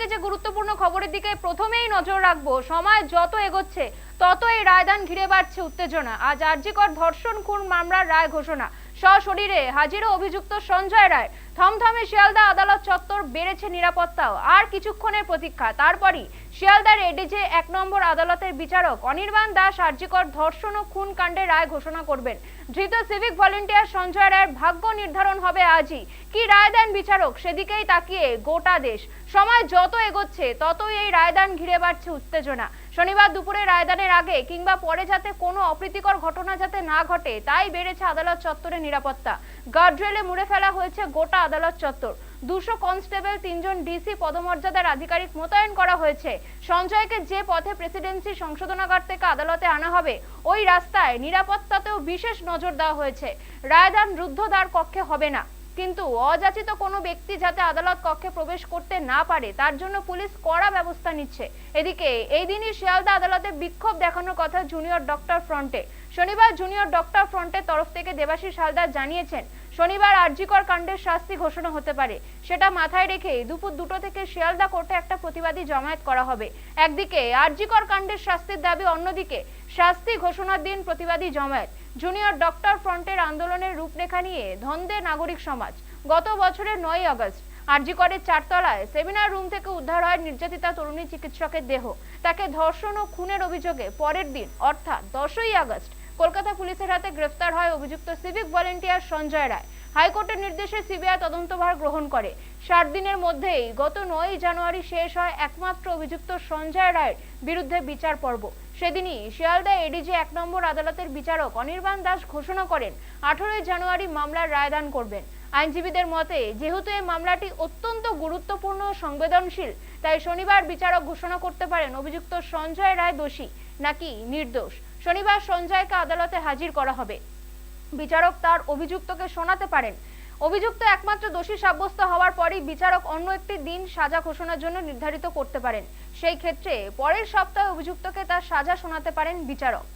থেকে যে গুরুত্বপূর্ণ খবরের দিকে প্রথমেই নজর রাখবো। সময় যত এগোচ্ছে তত এই রায়দান ঘিরে বাড়ছে উত্তেজনা। আজ আরজিকর ধর্ষণ খুন মামলার রায় ঘোষণা। সশরীরে হাজির অভিযুক্ত সঞ্জয় রায়। থমথমে শিয়ালদা আদালত চত্বর, বেড়েছে নিরাপত্তাও। আর কিছুক্ষণের প্রতীক্ষা, তারপরই শিয়ালদার এডিজে 1 নম্বর আদালতের বিচারক অনির্বাণ দাস আরজিকর ধর্ষণ ও খুন কাণ্ডের রায় ঘোষণা করবেন। ধৃত সিভিক ভলেন্টিয়ার সঞ্জয় রায়ের ভাগ্য নির্ধারণ হবে আজই। কি রায় দেন বিচারক, সেদিকেই তাকিয়ে গোটা দেশ। সময় যত এগোচ্ছে ততই এই রায়দান ঘিরে বাড়ছে উত্তেজনা। শনিবার দুপুরে রায়দানের আগে কিংবা পরে যাতে কোনো অপ্রীতিকর ঘটনা যাতে না ঘটে, তাই বেড়েছে আদালত চত্বরে নিরাপত্তা। গার্ডরেলে মুড়ে ফেলা হয়েছে গোটা আদালত চত্বর। 200 কনস্টেবল, 3 জন ডিসি পদমর্যাদার আধিকারিক মোতায়েন করা হয়েছে। সঞ্জয়কে যে পথে প্রেসিডেন্সি সংশোধনাগার থেকে আদালতে আনা হবে, ওই রাস্তায় নিরাপত্তাতেও বিশেষ নজর দেওয়া হয়েছে। রায়দান রুদ্ধদ্বার কক্ষে হবে না, কিন্তু অযাচিত কোনো ব্যক্তি যাতে আদালত কক্ষে প্রবেশ করতে না পারে তার জন্য পুলিশ কড়া ব্যবস্থা নিচ্ছে। এদিকে এই দিনই শিয়ালদা আদালতে বিক্ষোভ দেখানোর কথা জুনিয়র ডক্টর ফ্রন্টে। শনিবার জুনিয়র ডক্টর ফ্রন্টের তরফ থেকে দেবাশিস হালদার জানিয়েছেন, শনিবার আরজিকর কাণ্ডের শাস্তি ঘোষণা হতে পারে। সেটা মাথায় রেখে দুপুর 2টো থেকে শিয়ালদা কোর্টে একটা প্রতিবাদী জমায়েত করা হবে। একদিকে আরজিকর কাণ্ডের শাস্তির দাবি, অন্যদিকে শাস্তি ঘোষণার দিন প্রতিবাদী জমায়েত। জুনিয়র ডক্টর ফ্রন্টের আন্দোলনের রূপরেখা নিয়ে ধন্দে নাগরিক সমাজ। গত বছরের 9ই আগস্ট আরজিকরের 4 তলায় সেমিনার রুম থেকে উদ্ধার হয় নির্যাতিতা তরুণী চিকিৎসকের দেহ। তাকে ধর্ষণ ও খুনের অভিযোগে পরের দিন অর্থাৎ 10ই আগস্ট কলকাতা পুলিশের হাতে গ্রেফতার হয় অভিযুক্ত সিভিক ভলেন্টিয়ার সঞ্জয় রায়। হাইকোর্টের নির্দেশে সিবিআই তদন্তভার গ্রহণ করে। 7 দিনের মধ্যেই গত 9ই জানুয়ারি শেষ হয় একমাত্র অভিযুক্ত সঞ্জয় রায়ের বিরুদ্ধে বিচার পর্ব। সেদিনই শিয়ালদা এডিজে 1 নম্বর আদালতের বিচারক অনির্বাণ দাস ঘোষণা করেন 18ই জানুয়ারি মামলার রায়দান করবেন। আইনজীবীদের মতে, যেহেতু এই মামলাটি অত্যন্ত গুরুত্বপূর্ণ ও সংবেদনশীল, তাই শনিবার বিচারক ঘোষণা করতে পারেন অভিযুক্ত সঞ্জয় রায় দোষী নাকি নির্দোষ। শনিবার সঞ্জয়কে আদালতে হাজির করা হবে। বিচারক তার অভিযুক্তকে শোনাতে পারেন। অভিযুক্ত একমাত্র দোষী সাব্যস্ত হওয়ার পরই বিচারক অন্য একটি দিন সাজা ঘোষণার জন্য নির্ধারিত করতে পারেন। সেই ক্ষেত্রে পরের সপ্তাহে অভিযুক্তকে তার সাজা শোনাতে পারেন বিচারক।